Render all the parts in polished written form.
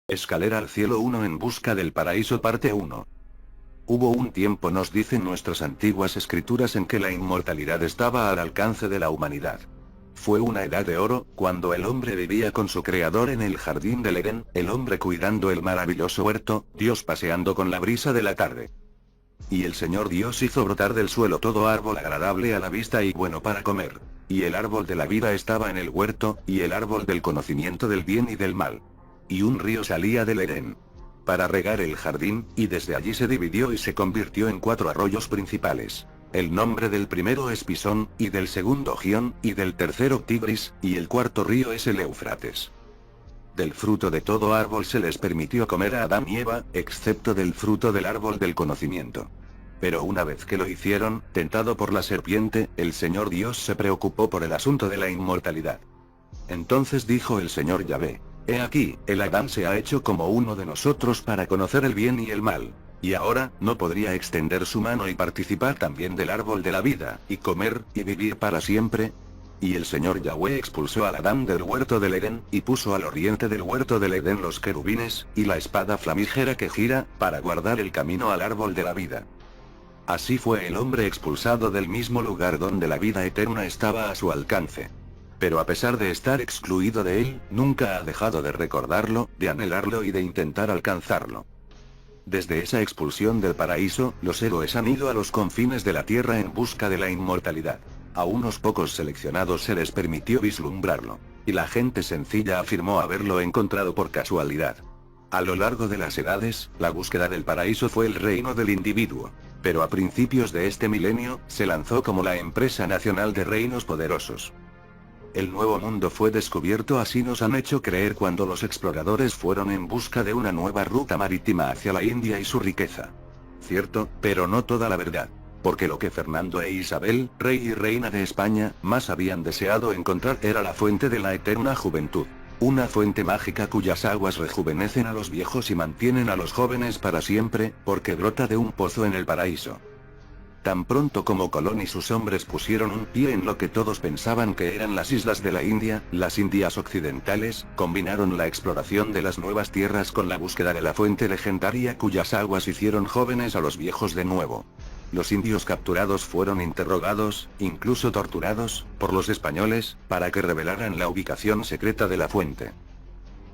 Escalera al cielo 1 en busca del paraíso parte 1. Hubo un tiempo, nos dicen nuestras antiguas escrituras, en que la inmortalidad estaba al alcance de la humanidad. Fue una edad de oro, cuando el hombre vivía con su creador en el jardín del Edén, el hombre cuidando el maravilloso huerto, Dios paseando con la brisa de la tarde. Y el Señor Dios hizo brotar del suelo todo árbol agradable a la vista y bueno para comer. Y el árbol de la vida estaba en el huerto, y el árbol del conocimiento del bien y del mal. Y un río salía del Edén para regar el jardín, y desde allí se dividió y se convirtió en 4 arroyos principales. El nombre del primero es Pisón, y del segundo Gión, y del tercero Tigris, y el cuarto río es el Éufrates. Del fruto de todo árbol se les permitió comer a Adán y Eva, excepto del fruto del árbol del conocimiento. Pero una vez que lo hicieron, tentado por la serpiente, el Señor Dios se preocupó por el asunto de la inmortalidad. Entonces dijo el Señor Yahvé: He aquí, el Adán se ha hecho como uno de nosotros para conocer el bien y el mal. Y ahora, ¿no podría extender su mano y participar también del árbol de la vida, y comer, y vivir para siempre? Y el Señor Yahvé expulsó al Adán del huerto del Edén, y puso al oriente del huerto del Edén los querubines, y la espada flamígera que gira, para guardar el camino al árbol de la vida. Así fue el hombre expulsado del mismo lugar donde la vida eterna estaba a su alcance. Pero a pesar de estar excluido de él, nunca ha dejado de recordarlo, de anhelarlo y de intentar alcanzarlo. Desde esa expulsión del paraíso, los héroes han ido a los confines de la tierra en busca de la inmortalidad. A unos pocos seleccionados se les permitió vislumbrarlo. Y la gente sencilla afirmó haberlo encontrado por casualidad. A lo largo de las edades, la búsqueda del paraíso fue el reino del individuo. Pero a principios de este milenio, se lanzó como la empresa nacional de reinos poderosos. El nuevo mundo fue descubierto, así nos han hecho creer cuando los exploradores fueron en busca de una nueva ruta marítima hacia la India y su riqueza. Cierto, pero no toda la verdad. Porque lo que Fernando e Isabel, rey y reina de España, más habían deseado encontrar era la fuente de la eterna juventud. Una fuente mágica cuyas aguas rejuvenecen a los viejos y mantienen a los jóvenes para siempre, porque brota de un pozo en el paraíso. Tan pronto como Colón y sus hombres pusieron un pie en lo que todos pensaban que eran las islas de la India, las Indias occidentales, combinaron la exploración de las nuevas tierras con la búsqueda de la fuente legendaria cuyas aguas hicieron jóvenes a los viejos de nuevo. Los indios capturados fueron interrogados, incluso torturados, por los españoles, para que revelaran la ubicación secreta de la fuente.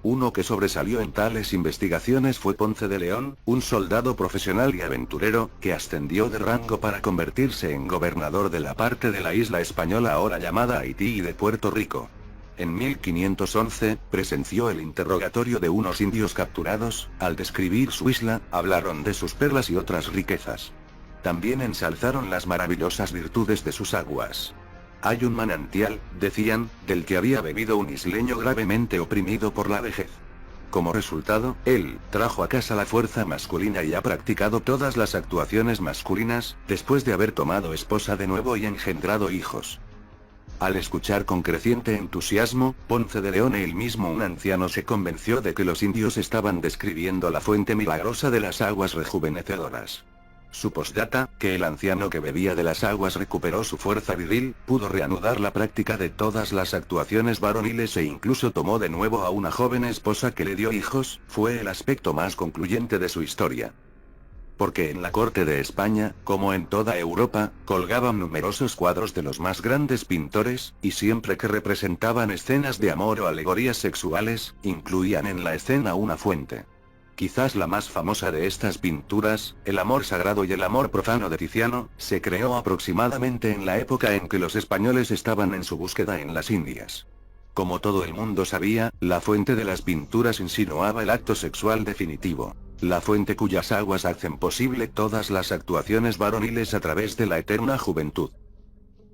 Uno que sobresalió en tales investigaciones fue Ponce de León, un soldado profesional y aventurero, que ascendió de rango para convertirse en gobernador de la parte de la isla española ahora llamada Haití y de Puerto Rico. En 1511, presenció el interrogatorio de unos indios capturados. Al describir su isla, hablaron de sus perlas y otras riquezas. También ensalzaron las maravillosas virtudes de sus aguas. Hay un manantial, decían, del que había bebido un isleño gravemente oprimido por la vejez. Como resultado, él trajo a casa la fuerza masculina y ha practicado todas las actuaciones masculinas, después de haber tomado esposa de nuevo y engendrado hijos. Al escuchar con creciente entusiasmo, Ponce de León, él mismo un anciano, se convenció de que los indios estaban describiendo la fuente milagrosa de las aguas rejuvenecedoras. Su postdata, que el anciano que bebía de las aguas recuperó su fuerza viril, pudo reanudar la práctica de todas las actuaciones varoniles e incluso tomó de nuevo a una joven esposa que le dio hijos, fue el aspecto más concluyente de su historia. Porque en la corte de España, como en toda Europa, colgaban numerosos cuadros de los más grandes pintores, y siempre que representaban escenas de amor o alegorías sexuales, incluían en la escena una fuente. Quizás la más famosa de estas pinturas, El amor sagrado y el amor profano de Tiziano, se creó aproximadamente en la época en que los españoles estaban en su búsqueda en las Indias. Como todo el mundo sabía, la fuente de las pinturas insinuaba el acto sexual definitivo. La fuente cuyas aguas hacen posible todas las actuaciones varoniles a través de la eterna juventud.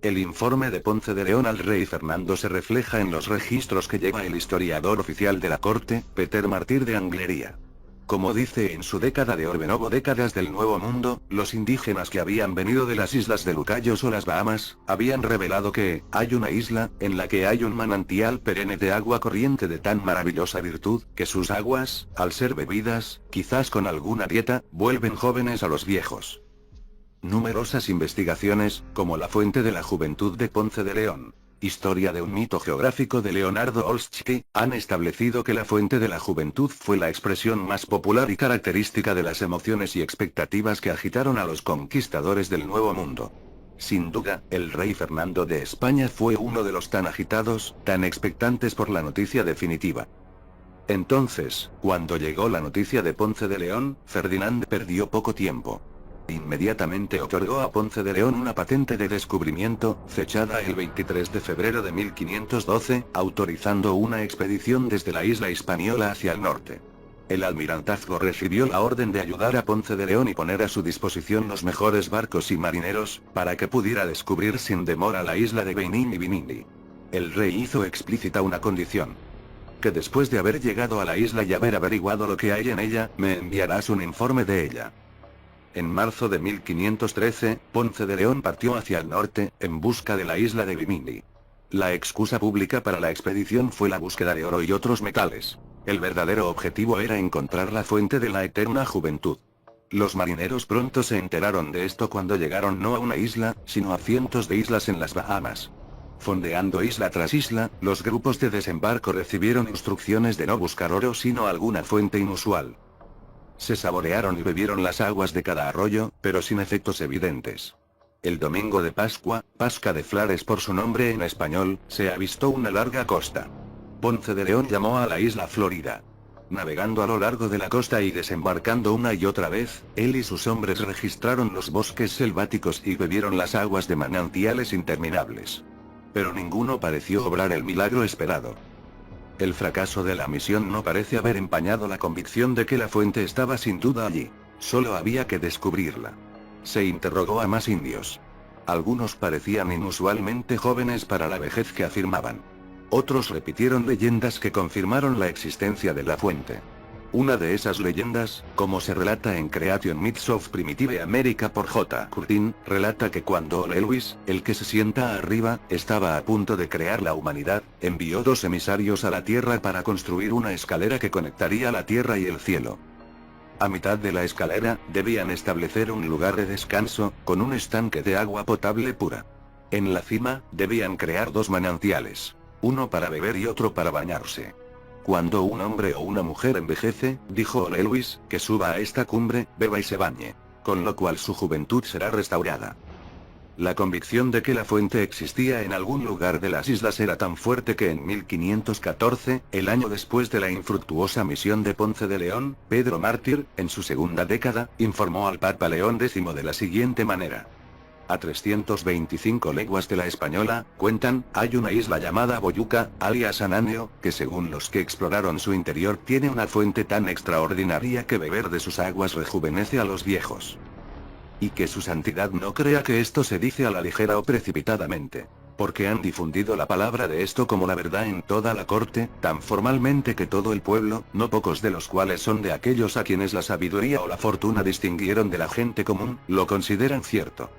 El informe de Ponce de León al rey Fernando se refleja en los registros que lleva el historiador oficial de la corte, Peter Martyr de Anglería. Como dice en su Década de Orbe Novo, Décadas del Nuevo Mundo, los indígenas que habían venido de las islas de Lucayos o las Bahamas, habían revelado que hay una isla, en la que hay un manantial perenne de agua corriente de tan maravillosa virtud, que sus aguas, al ser bebidas, quizás con alguna dieta, vuelven jóvenes a los viejos. Numerosas investigaciones, como la fuente de la juventud de Ponce de León, Historia de un mito geográfico de Leonardo Olszewski, han establecido que la fuente de la juventud fue la expresión más popular y característica de las emociones y expectativas que agitaron a los conquistadores del Nuevo Mundo. Sin duda, el rey Fernando de España fue uno de los tan agitados, tan expectantes por la noticia definitiva. Entonces, cuando llegó la noticia de Ponce de León, Ferdinand perdió poco tiempo. Inmediatamente otorgó a Ponce de León una patente de descubrimiento, fechada el 23 de febrero de 1512, autorizando una expedición desde la isla Hispaniola hacia el norte. El almirantazgo recibió la orden de ayudar a Ponce de León y poner a su disposición los mejores barcos y marineros, para que pudiera descubrir sin demora la isla de Bimini Bimini. El rey hizo explícita una condición: que después de haber llegado a la isla y haber averiguado lo que hay en ella, me enviarás un informe de ella. En marzo de 1513, Ponce de León partió hacia el norte, en busca de la isla de Bimini. La excusa pública para la expedición fue la búsqueda de oro y otros metales. El verdadero objetivo era encontrar la fuente de la eterna juventud. Los marineros pronto se enteraron de esto cuando llegaron no a una isla, sino a cientos de islas en las Bahamas. Fondeando isla tras isla, los grupos de desembarco recibieron instrucciones de no buscar oro sino alguna fuente inusual. Se saborearon y bebieron las aguas de cada arroyo, pero sin efectos evidentes. El domingo de Pascua, Pasca de Flares por su nombre en español, se avistó una larga costa. Ponce de León llamó a la isla Florida. Navegando a lo largo de la costa y desembarcando una y otra vez, él y sus hombres registraron los bosques selváticos y bebieron las aguas de manantiales interminables. Pero ninguno pareció obrar el milagro esperado. El fracaso de la misión no parece haber empañado la convicción de que la fuente estaba sin duda allí. Solo había que descubrirla. Se interrogó a más indios. Algunos parecían inusualmente jóvenes para la vejez que afirmaban. Otros repitieron leyendas que confirmaron la existencia de la fuente. Una de esas leyendas, como se relata en Creation Myths of Primitive America por J. Curtin, relata que cuando Ole Lewis, el que se sienta arriba, estaba a punto de crear la humanidad, envió 2 emisarios a la Tierra para construir una escalera que conectaría la Tierra y el cielo. A mitad de la escalera, debían establecer un lugar de descanso, con un estanque de agua potable pura. En la cima, debían crear 2 manantiales. Uno para beber y otro para bañarse. Cuando un hombre o una mujer envejece, dijo Ole Lewis, que suba a esta cumbre, beba y se bañe. Con lo cual su juventud será restaurada. La convicción de que la fuente existía en algún lugar de las islas era tan fuerte que en 1514, el año después de la infructuosa misión de Ponce de León, Pedro Mártir, en su segunda década, informó al Papa León X de la siguiente manera: a 325 leguas de la Española, cuentan, hay una isla llamada Boyuca, alias Ananeo, que según los que exploraron su interior tiene una fuente tan extraordinaria que beber de sus aguas rejuvenece a los viejos. Y que su santidad no crea que esto se dice a la ligera o precipitadamente, porque han difundido la palabra de esto como la verdad en toda la corte, tan formalmente que todo el pueblo, no pocos de los cuales son de aquellos a quienes la sabiduría o la fortuna distinguieron de la gente común, lo consideran cierto.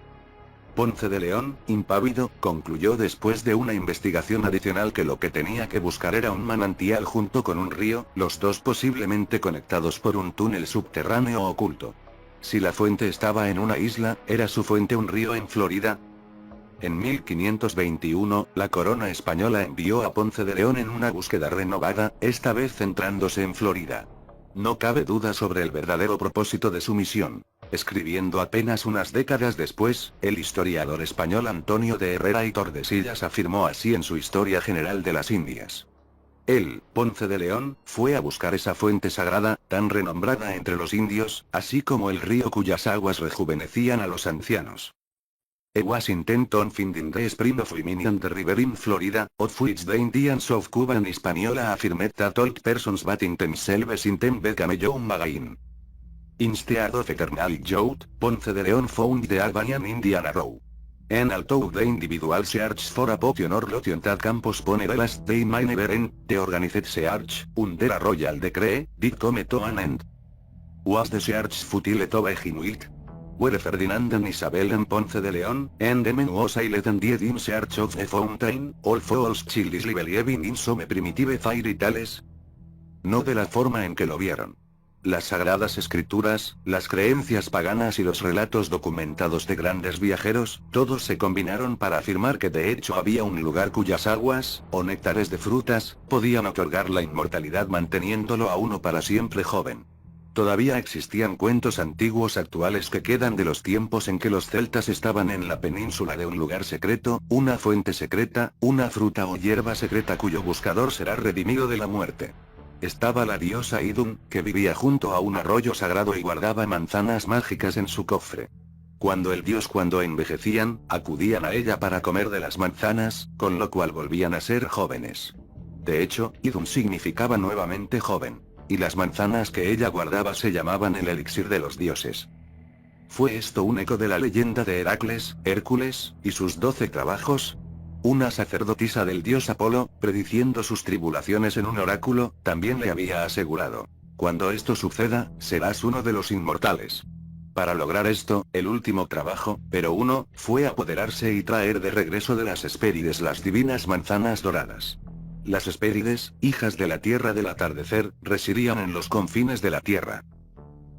Ponce de León, impávido, concluyó después de una investigación adicional que lo que tenía que buscar era un manantial junto con un río, los dos posiblemente conectados por un túnel subterráneo oculto. Si la fuente estaba en una isla, ¿era su fuente un río en Florida? En 1521, la corona española envió a Ponce de León en una búsqueda renovada, esta vez centrándose en Florida. No cabe duda sobre el verdadero propósito de su misión. Escribiendo apenas unas décadas después, el historiador español Antonio de Herrera y Tordesillas afirmó así en su Historia General de las Indias. Él, Ponce de León, fue a buscar esa fuente sagrada, tan renombrada entre los indios, así como el río cuyas aguas rejuvenecían a los ancianos. It was intention finding the spring of Bimini and the river in Florida, of which the Indians of Cuba and Hispaniola affirmed that old persons bathing themselves in them became young again. Instead of eternal youth, Ponce de León found the Albanian Indian arrow. And although the individual search for a potion or lotion that can postpone the last day may never end, the organized search, under a royal decree, did come to an end. Was the search futile to begin with? Were Ferdinand and Isabel and Ponce de León, and the men who sailed and died in search of the fountain, all false children believing in some primitive fairy tales? No de la forma en que lo vieron. Las sagradas escrituras, las creencias paganas y los relatos documentados de grandes viajeros, todos se combinaron para afirmar que de hecho había un lugar cuyas aguas, o néctares de frutas, podían otorgar la inmortalidad manteniéndolo a uno para siempre joven. Todavía existían cuentos antiguos actuales que quedan de los tiempos en que los celtas estaban en la península de un lugar secreto, una fuente secreta, una fruta o hierba secreta cuyo buscador será redimido de la muerte. Estaba la diosa Idun, que vivía junto a un arroyo sagrado y guardaba manzanas mágicas en su cofre. Cuando envejecían, acudían a ella para comer de las manzanas, con lo cual volvían a ser jóvenes. De hecho, Idun significaba nuevamente joven. Y las manzanas que ella guardaba se llamaban el elixir de los dioses. ¿Fue esto un eco de la leyenda de Heracles, Hércules, y sus 12 trabajos? Una sacerdotisa del dios Apolo, prediciendo sus tribulaciones en un oráculo, también le había asegurado: cuando esto suceda, serás uno de los inmortales. Para lograr esto, el último trabajo, pero uno, fue apoderarse y traer de regreso de las Hespérides las divinas manzanas doradas. Las Hespérides, hijas de la tierra del atardecer, residían en los confines de la tierra.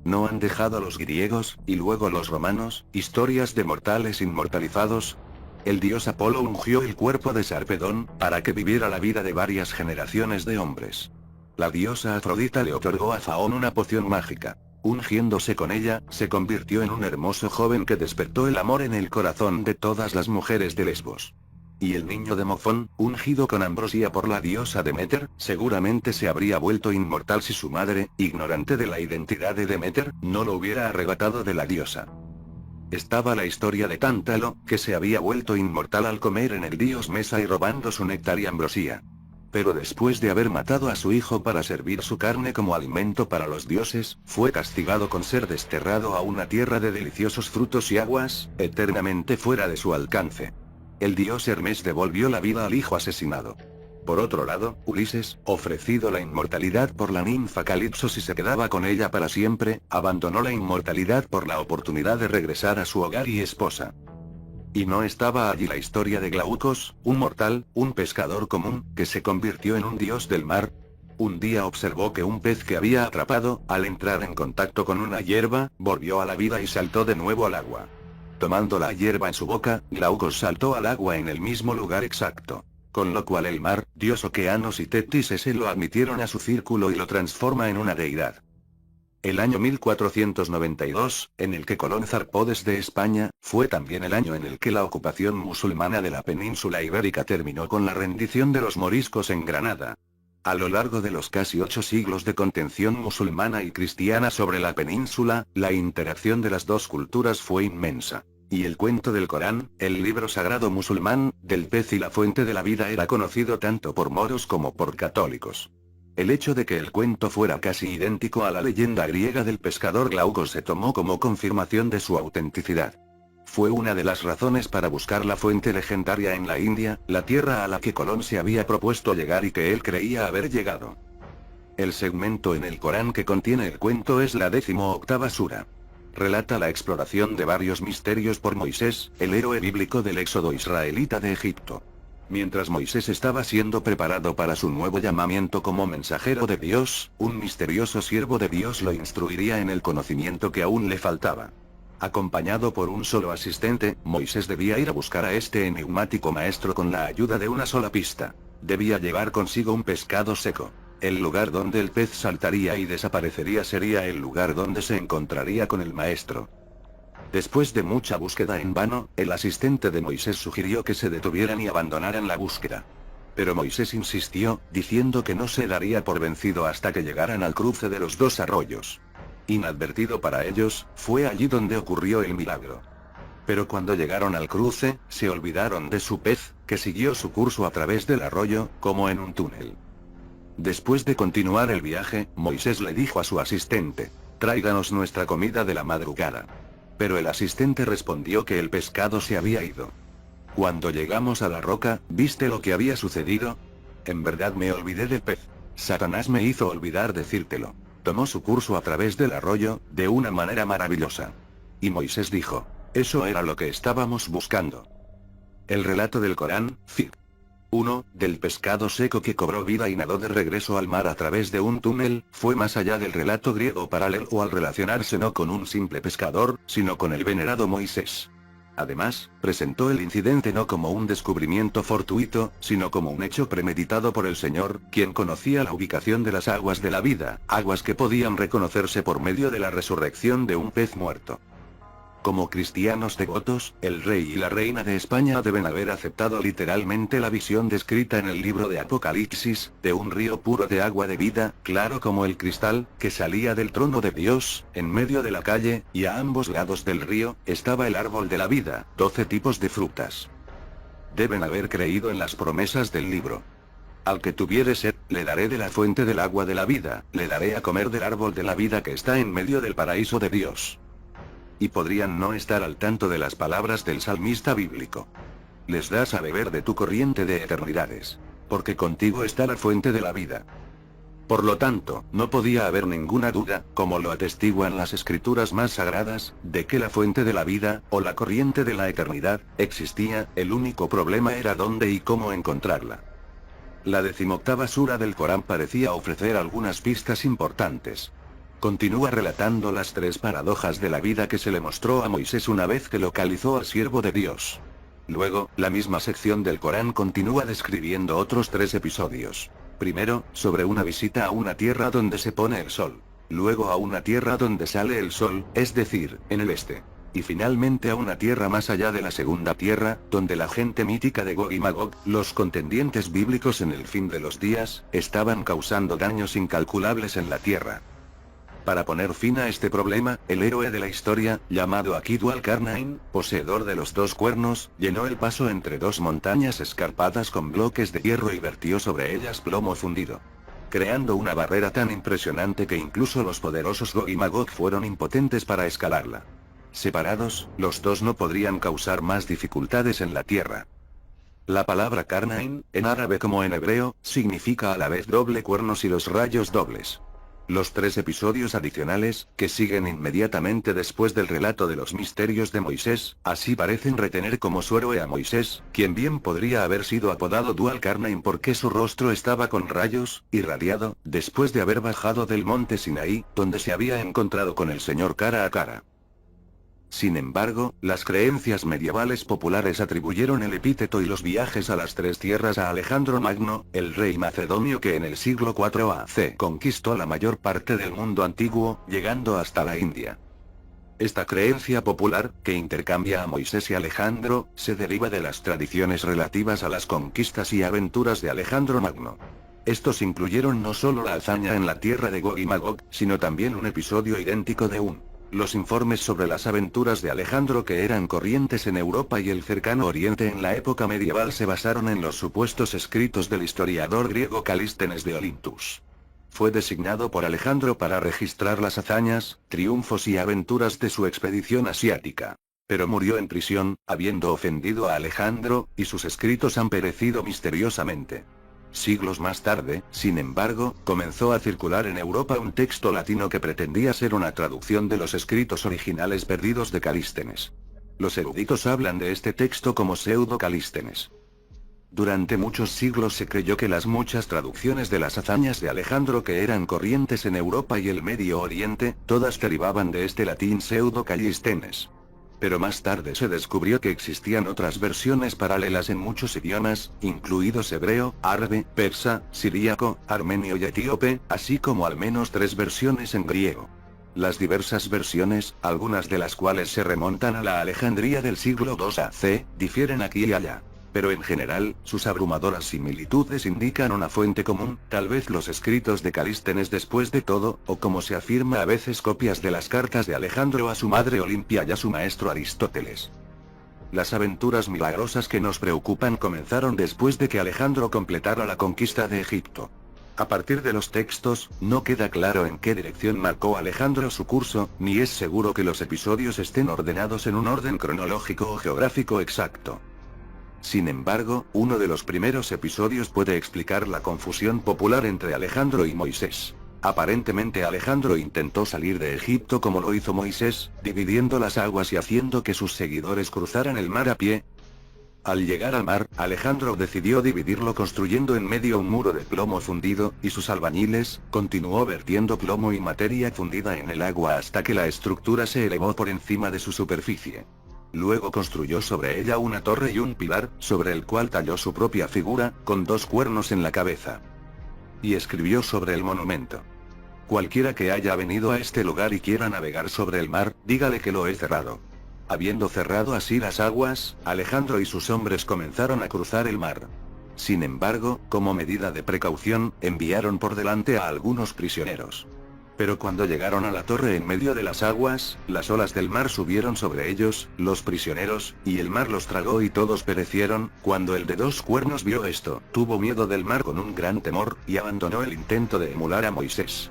¿No han dejado los griegos, y luego los romanos, historias de mortales inmortalizados? El dios Apolo ungió el cuerpo de Sarpedón, para que viviera la vida de varias generaciones de hombres. La diosa Afrodita le otorgó a Faón una poción mágica. Ungiéndose con ella, se convirtió en un hermoso joven que despertó el amor en el corazón de todas las mujeres de Lesbos. Y el niño Demofón, ungido con ambrosía por la diosa Deméter, seguramente se habría vuelto inmortal si su madre, ignorante de la identidad de Deméter, no lo hubiera arrebatado de la diosa. Estaba la historia de Tántalo, que se había vuelto inmortal al comer en el dios Mesa y robando su néctar y ambrosía. Pero después de haber matado a su hijo para servir su carne como alimento para los dioses, fue castigado con ser desterrado a una tierra de deliciosos frutos y aguas, eternamente fuera de su alcance. El dios Hermes devolvió la vida al hijo asesinado. Por otro lado, Ulises, ofrecido la inmortalidad por la ninfa Calipso si se quedaba con ella para siempre, abandonó la inmortalidad por la oportunidad de regresar a su hogar y esposa. ¿Y no estaba allí la historia de Glaucos, un mortal, un pescador común, que se convirtió en un dios del mar? Un día observó que un pez que había atrapado, al entrar en contacto con una hierba, volvió a la vida y saltó de nuevo al agua. Tomando la hierba en su boca, Glaucos saltó al agua en el mismo lugar exacto. Con lo cual el mar, dios Okeanos y Tetis se lo admitieron a su círculo y lo transforma en una deidad. El año 1492, en el que Colón zarpó desde España, fue también el año en el que la ocupación musulmana de la península ibérica terminó con la rendición de los moriscos en Granada. A lo largo de los casi 8 siglos de contención musulmana y cristiana sobre la península, la interacción de las dos culturas fue inmensa. Y el cuento del Corán, el libro sagrado musulmán, del pez y la fuente de la vida era conocido tanto por moros como por católicos. El hecho de que el cuento fuera casi idéntico a la leyenda griega del pescador Glaucos se tomó como confirmación de su autenticidad. Fue una de las razones para buscar la fuente legendaria en la India, la tierra a la que Colón se había propuesto llegar y que él creía haber llegado. El segmento en el Corán que contiene el cuento es la 18ª sura. Relata la exploración de varios misterios por Moisés, el héroe bíblico del éxodo israelita de Egipto. Mientras Moisés estaba siendo preparado para su nuevo llamamiento como mensajero de Dios, un misterioso siervo de Dios lo instruiría en el conocimiento que aún le faltaba. Acompañado por un solo asistente, Moisés debía ir a buscar a este enigmático maestro con la ayuda de una sola pista. Debía llevar consigo un pescado seco. El lugar donde el pez saltaría y desaparecería sería el lugar donde se encontraría con el maestro. Después de mucha búsqueda en vano, el asistente de Moisés sugirió que se detuvieran y abandonaran la búsqueda. Pero Moisés insistió, diciendo que no se daría por vencido hasta que llegaran al cruce de los dos arroyos. Inadvertido para ellos, fue allí donde ocurrió el milagro. Pero cuando llegaron al cruce, se olvidaron de su pez, que siguió su curso a través del arroyo, como en un túnel. Después de continuar el viaje, Moisés le dijo a su asistente: «Tráiganos nuestra comida de la madrugada». Pero el asistente respondió que el pescado se había ido. «Cuando llegamos a la roca, ¿viste lo que había sucedido? En verdad me olvidé del pez. Satanás me hizo olvidar decírtelo. Tomó su curso a través del arroyo, de una manera maravillosa». Y Moisés dijo: «Eso era lo que estábamos buscando». El relato del Corán, Fig. 1. Del pescado seco que cobró vida y nadó de regreso al mar a través de un túnel, fue más allá del relato griego paralelo al relacionarse no con un simple pescador, sino con el venerado Moisés. Además, presentó el incidente no como un descubrimiento fortuito, sino como un hecho premeditado por el Señor, quien conocía la ubicación de las aguas de la vida, aguas que podían reconocerse por medio de la resurrección de un pez muerto. Como cristianos devotos, el rey y la reina de España deben haber aceptado literalmente la visión descrita en el libro de Apocalipsis, de un río puro de agua de vida, claro como el cristal, que salía del trono de Dios, en medio de la calle, y a ambos lados del río, estaba el árbol de la vida, 12 tipos de frutas. Deben haber creído en las promesas del libro. Al que tuviere sed, le daré de la fuente del agua de la vida, le daré a comer del árbol de la vida que está en medio del paraíso de Dios. Y podrían no estar al tanto de las palabras del salmista bíblico. Les das a beber de tu corriente de eternidades. Porque contigo está la fuente de la vida. Por lo tanto, no podía haber ninguna duda, como lo atestiguan las escrituras más sagradas, de que la fuente de la vida, o la corriente de la eternidad, existía. El único problema era dónde y cómo encontrarla. La 18ª sura del Corán parecía ofrecer algunas pistas importantes. Continúa relatando las 3 paradojas de la vida que se le mostró a Moisés una vez que localizó al siervo de Dios. Luego, la misma sección del Corán continúa describiendo otros 3 episodios. Primero, sobre una visita a una tierra donde se pone el sol. Luego a una tierra donde sale el sol, es decir, en el este. Y finalmente a una tierra más allá de la segunda tierra, donde la gente mítica de Gog y Magog, los contendientes bíblicos en el fin de los días, estaban causando daños incalculables en la tierra. Para poner fin a este problema, el héroe de la historia, llamado Akidu al-Karnain, poseedor de los 2 cuernos, llenó el paso entre 2 montañas escarpadas con bloques de hierro y vertió sobre ellas plomo fundido, creando una barrera tan impresionante que incluso los poderosos Gog y Magog fueron impotentes para escalarla. Separados, los 2 no podrían causar más dificultades en la tierra. La palabra Karnain, en árabe como en hebreo, significa a la vez doble cuernos y los rayos dobles. Los 3 episodios adicionales, que siguen inmediatamente después del relato de los misterios de Moisés, así parecen retener como su héroe a Moisés, quien bien podría haber sido apodado Dual Karnain porque su rostro estaba con rayos, irradiado, después de haber bajado del monte Sinaí, donde se había encontrado con el Señor cara a cara. Sin embargo, las creencias medievales populares atribuyeron el epíteto y los viajes a las 3 tierras a Alejandro Magno, el rey macedonio que en el siglo IV a.C. conquistó la mayor parte del mundo antiguo, llegando hasta la India. Esta creencia popular, que intercambia a Moisés y Alejandro, se deriva de las tradiciones relativas a las conquistas y aventuras de Alejandro Magno. Estos incluyeron no solo la hazaña en la tierra de Gog y Magog, sino también un episodio idéntico de los informes sobre las aventuras de Alejandro que eran corrientes en Europa y el cercano Oriente en la época medieval se basaron en los supuestos escritos del historiador griego Calístenes de Olintus. Fue designado por Alejandro para registrar las hazañas, triunfos y aventuras de su expedición asiática. Pero murió en prisión, habiendo ofendido a Alejandro, y sus escritos han perecido misteriosamente. Siglos más tarde, sin embargo, comenzó a circular en Europa un texto latino que pretendía ser una traducción de los escritos originales perdidos de Calístenes. Los eruditos hablan de este texto como Pseudo-Calístenes. Durante muchos siglos se creyó que las muchas traducciones de las hazañas de Alejandro que eran corrientes en Europa y el Medio Oriente, todas derivaban de este latín Pseudo-Calístenes. Pero más tarde se descubrió que existían otras versiones paralelas en muchos idiomas, incluidos hebreo, árabe, persa, siríaco, armenio y etíope, así como al menos 3 versiones en griego. Las diversas versiones, algunas de las cuales se remontan a la Alejandría del siglo II a.C., difieren aquí y allá. Pero en general, sus abrumadoras similitudes indican una fuente común, tal vez los escritos de Calístenes después de todo, o como se afirma a veces copias de las cartas de Alejandro a su madre Olimpia y a su maestro Aristóteles. Las aventuras milagrosas que nos preocupan comenzaron después de que Alejandro completara la conquista de Egipto. A partir de los textos, no queda claro en qué dirección marcó Alejandro su curso, ni es seguro que los episodios estén ordenados en un orden cronológico o geográfico exacto. Sin embargo, uno de los primeros episodios puede explicar la confusión popular entre Alejandro y Moisés. Aparentemente Alejandro intentó salir de Egipto como lo hizo Moisés, dividiendo las aguas y haciendo que sus seguidores cruzaran el mar a pie. Al llegar al mar, Alejandro decidió dividirlo construyendo en medio un muro de plomo fundido, y sus albañiles, continuó vertiendo plomo y materia fundida en el agua hasta que la estructura se elevó por encima de su superficie. Luego construyó sobre ella una torre y un pilar, sobre el cual talló su propia figura, con 2 cuernos en la cabeza. Y escribió sobre el monumento: cualquiera que haya venido a este lugar y quiera navegar sobre el mar, dígale que lo he cerrado. Habiendo cerrado así las aguas, Alejandro y sus hombres comenzaron a cruzar el mar. Sin embargo, como medida de precaución, enviaron por delante a algunos prisioneros. Pero cuando llegaron a la torre en medio de las aguas, las olas del mar subieron sobre ellos, los prisioneros, y el mar los tragó y todos perecieron. Cuando el de 2 cuernos vio esto, tuvo miedo del mar con un gran temor, y abandonó el intento de emular a Moisés.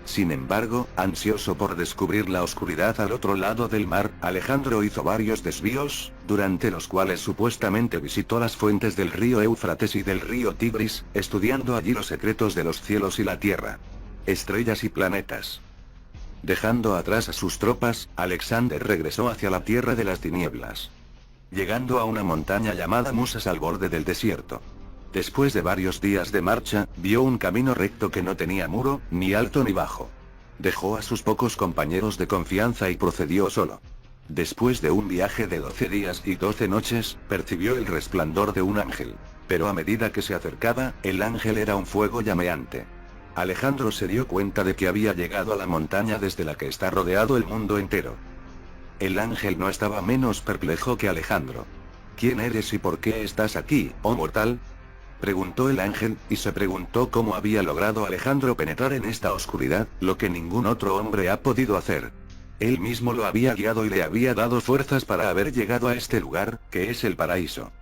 Sin embargo, ansioso por descubrir la oscuridad al otro lado del mar, Alejandro hizo varios desvíos, durante los cuales supuestamente visitó las fuentes del río Éufrates y del río Tigris, estudiando allí los secretos de los cielos y la tierra, estrellas y planetas. Dejando atrás a sus tropas, Alexander regresó hacia la tierra de las tinieblas. Llegando a una montaña llamada Musas al borde del desierto. Después de varios días de marcha, vio un camino recto que no tenía muro, ni alto ni bajo. Dejó a sus pocos compañeros de confianza y procedió solo. Después de un viaje de 12 días y 12 noches, percibió el resplandor de un ángel. Pero a medida que se acercaba, el ángel era un fuego llameante. Alejandro se dio cuenta de que había llegado a la montaña desde la que está rodeado el mundo entero. El ángel no estaba menos perplejo que Alejandro. ¿Quién eres y por qué estás aquí, oh mortal?, preguntó el ángel, y se preguntó cómo había logrado Alejandro penetrar en esta oscuridad, lo que ningún otro hombre ha podido hacer. Él mismo lo había guiado y le había dado fuerzas para haber llegado a este lugar, que es el paraíso.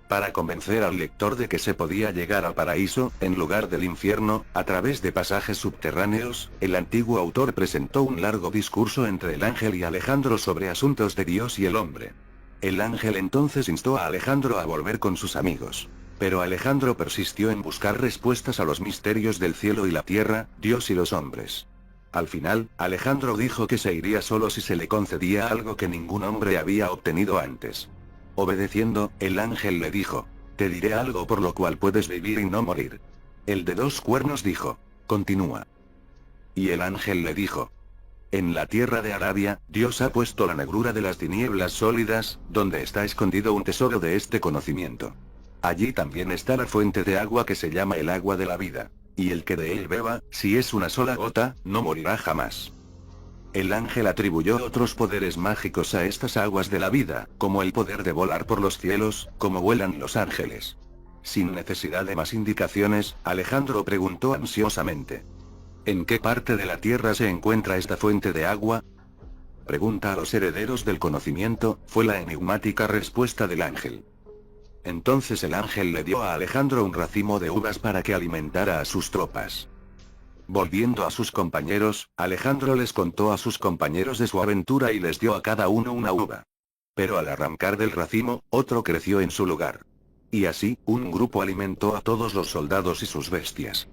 Para convencer al lector de que se podía llegar al paraíso, en lugar del infierno, a través de pasajes subterráneos, el antiguo autor presentó un largo discurso entre el ángel y Alejandro sobre asuntos de Dios y el hombre. El ángel entonces instó a Alejandro a volver con sus amigos. Pero Alejandro persistió en buscar respuestas a los misterios del cielo y la tierra, Dios y los hombres. Al final, Alejandro dijo que se iría solo si se le concedía algo que ningún hombre había obtenido antes. Obedeciendo, el ángel le dijo: te diré algo por lo cual puedes vivir y no morir. El de 2 cuernos dijo: continúa. Y el ángel le dijo: en la tierra de Arabia, Dios ha puesto la negrura de las tinieblas sólidas, donde está escondido un tesoro de este conocimiento. Allí también está la fuente de agua que se llama el agua de la vida. Y el que de él beba, si es una sola gota, no morirá jamás. El ángel atribuyó otros poderes mágicos a estas aguas de la vida, como el poder de volar por los cielos, como vuelan los ángeles. Sin necesidad de más indicaciones, Alejandro preguntó ansiosamente: ¿en qué parte de la tierra se encuentra esta fuente de agua? Pregunta a los herederos del conocimiento, fue la enigmática respuesta del ángel. Entonces el ángel le dio a Alejandro un racimo de uvas para que alimentara a sus tropas. Volviendo a sus compañeros, Alejandro les contó a sus compañeros de su aventura y les dio a cada uno una uva. Pero al arrancar del racimo, otro creció en su lugar. Y así, un grupo alimentó a todos los soldados y sus bestias.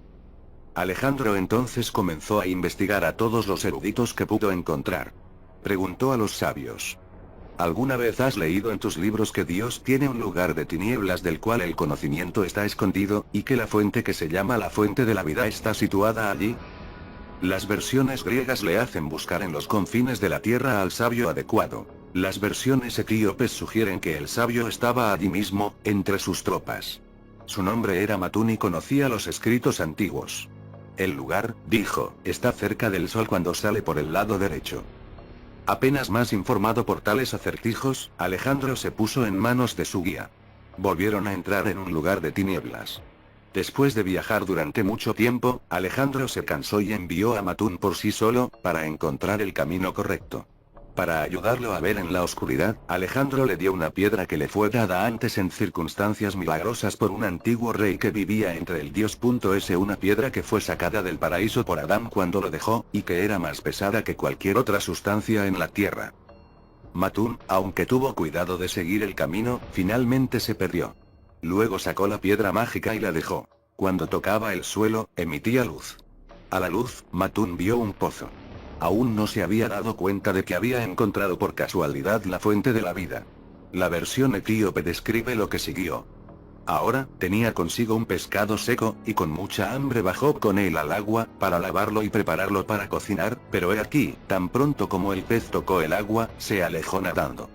Alejandro entonces comenzó a investigar a todos los eruditos que pudo encontrar. Preguntó a los sabios: ¿alguna vez has leído en tus libros que Dios tiene un lugar de tinieblas del cual el conocimiento está escondido, y que la fuente que se llama la fuente de la vida está situada allí? Las versiones griegas le hacen buscar en los confines de la tierra al sabio adecuado. Las versiones etíopes sugieren que el sabio estaba allí mismo, entre sus tropas. Su nombre era Matún y conocía los escritos antiguos. El lugar, dijo, está cerca del sol cuando sale por el lado derecho. Apenas más informado por tales acertijos, Alejandro se puso en manos de su guía. Volvieron a entrar en un lugar de tinieblas. Después de viajar durante mucho tiempo, Alejandro se cansó y envió a Matún por sí solo, para encontrar el camino correcto. Para ayudarlo a ver en la oscuridad, Alejandro le dio una piedra que le fue dada antes en circunstancias milagrosas por un antiguo rey que vivía entre el dios. Es una piedra que fue sacada del paraíso por Adán cuando lo dejó, y que era más pesada que cualquier otra sustancia en la tierra. Matún, aunque tuvo cuidado de seguir el camino, finalmente se perdió. Luego sacó la piedra mágica y la dejó. Cuando tocaba el suelo, emitía luz. A la luz, Matún vio un pozo. Aún no se había dado cuenta de que había encontrado por casualidad la fuente de la vida. La versión etíope describe lo que siguió. Ahora, tenía consigo un pescado seco, y con mucha hambre bajó con él al agua, para lavarlo y prepararlo para cocinar, pero he aquí, tan pronto como el pez tocó el agua, se alejó nadando.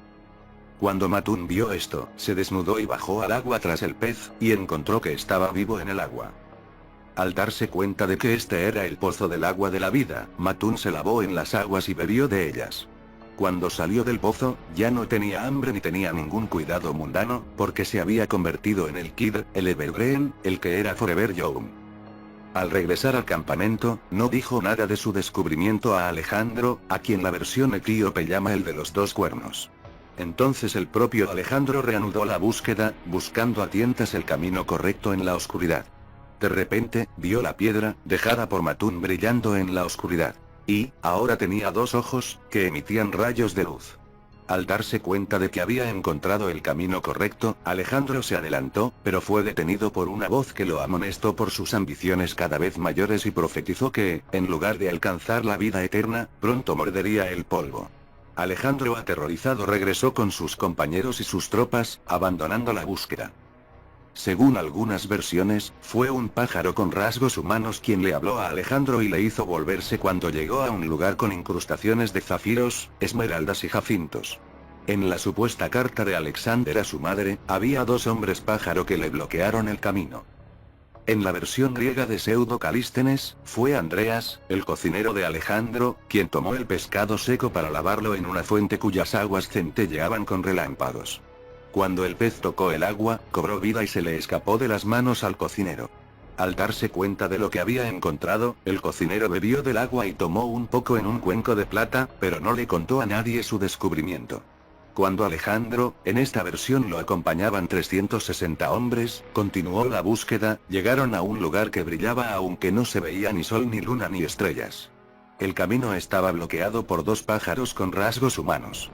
Cuando Matún vio esto, se desnudó y bajó al agua tras el pez, y encontró que estaba vivo en el agua. Al darse cuenta de que este era el pozo del agua de la vida, Matún se lavó en las aguas y bebió de ellas. Cuando salió del pozo, ya no tenía hambre ni tenía ningún cuidado mundano, porque se había convertido en el Kid, el Evergreen, el que era Forever Young. Al regresar al campamento, no dijo nada de su descubrimiento a Alejandro, a quien la versión etíope llama el de los dos cuernos. Entonces el propio Alejandro reanudó la búsqueda, buscando a tientas el camino correcto en la oscuridad. De repente, vio la piedra, dejada por Matún brillando en la oscuridad. Y, ahora tenía dos ojos, que emitían rayos de luz. Al darse cuenta de que había encontrado el camino correcto, Alejandro se adelantó, pero fue detenido por una voz que lo amonestó por sus ambiciones cada vez mayores y profetizó que, en lugar de alcanzar la vida eterna, pronto mordería el polvo. Alejandro aterrorizado regresó con sus compañeros y sus tropas, abandonando la búsqueda. Según algunas versiones, fue un pájaro con rasgos humanos quien le habló a Alejandro y le hizo volverse cuando llegó a un lugar con incrustaciones de zafiros, esmeraldas y jacintos. En la supuesta carta de Alexander a su madre, había dos hombres pájaro que le bloquearon el camino. En la versión griega de Pseudo Calístenes, fue Andreas, el cocinero de Alejandro, quien tomó el pescado seco para lavarlo en una fuente cuyas aguas centelleaban con relámpagos. Cuando el pez tocó el agua, cobró vida y se le escapó de las manos al cocinero. Al darse cuenta de lo que había encontrado, el cocinero bebió del agua y tomó un poco en un cuenco de plata, pero no le contó a nadie su descubrimiento. Cuando Alejandro, en esta versión lo acompañaban 360 hombres, continuó la búsqueda, llegaron a un lugar que brillaba aunque no se veía ni sol ni luna ni estrellas. El camino estaba bloqueado por dos pájaros con rasgos humanos.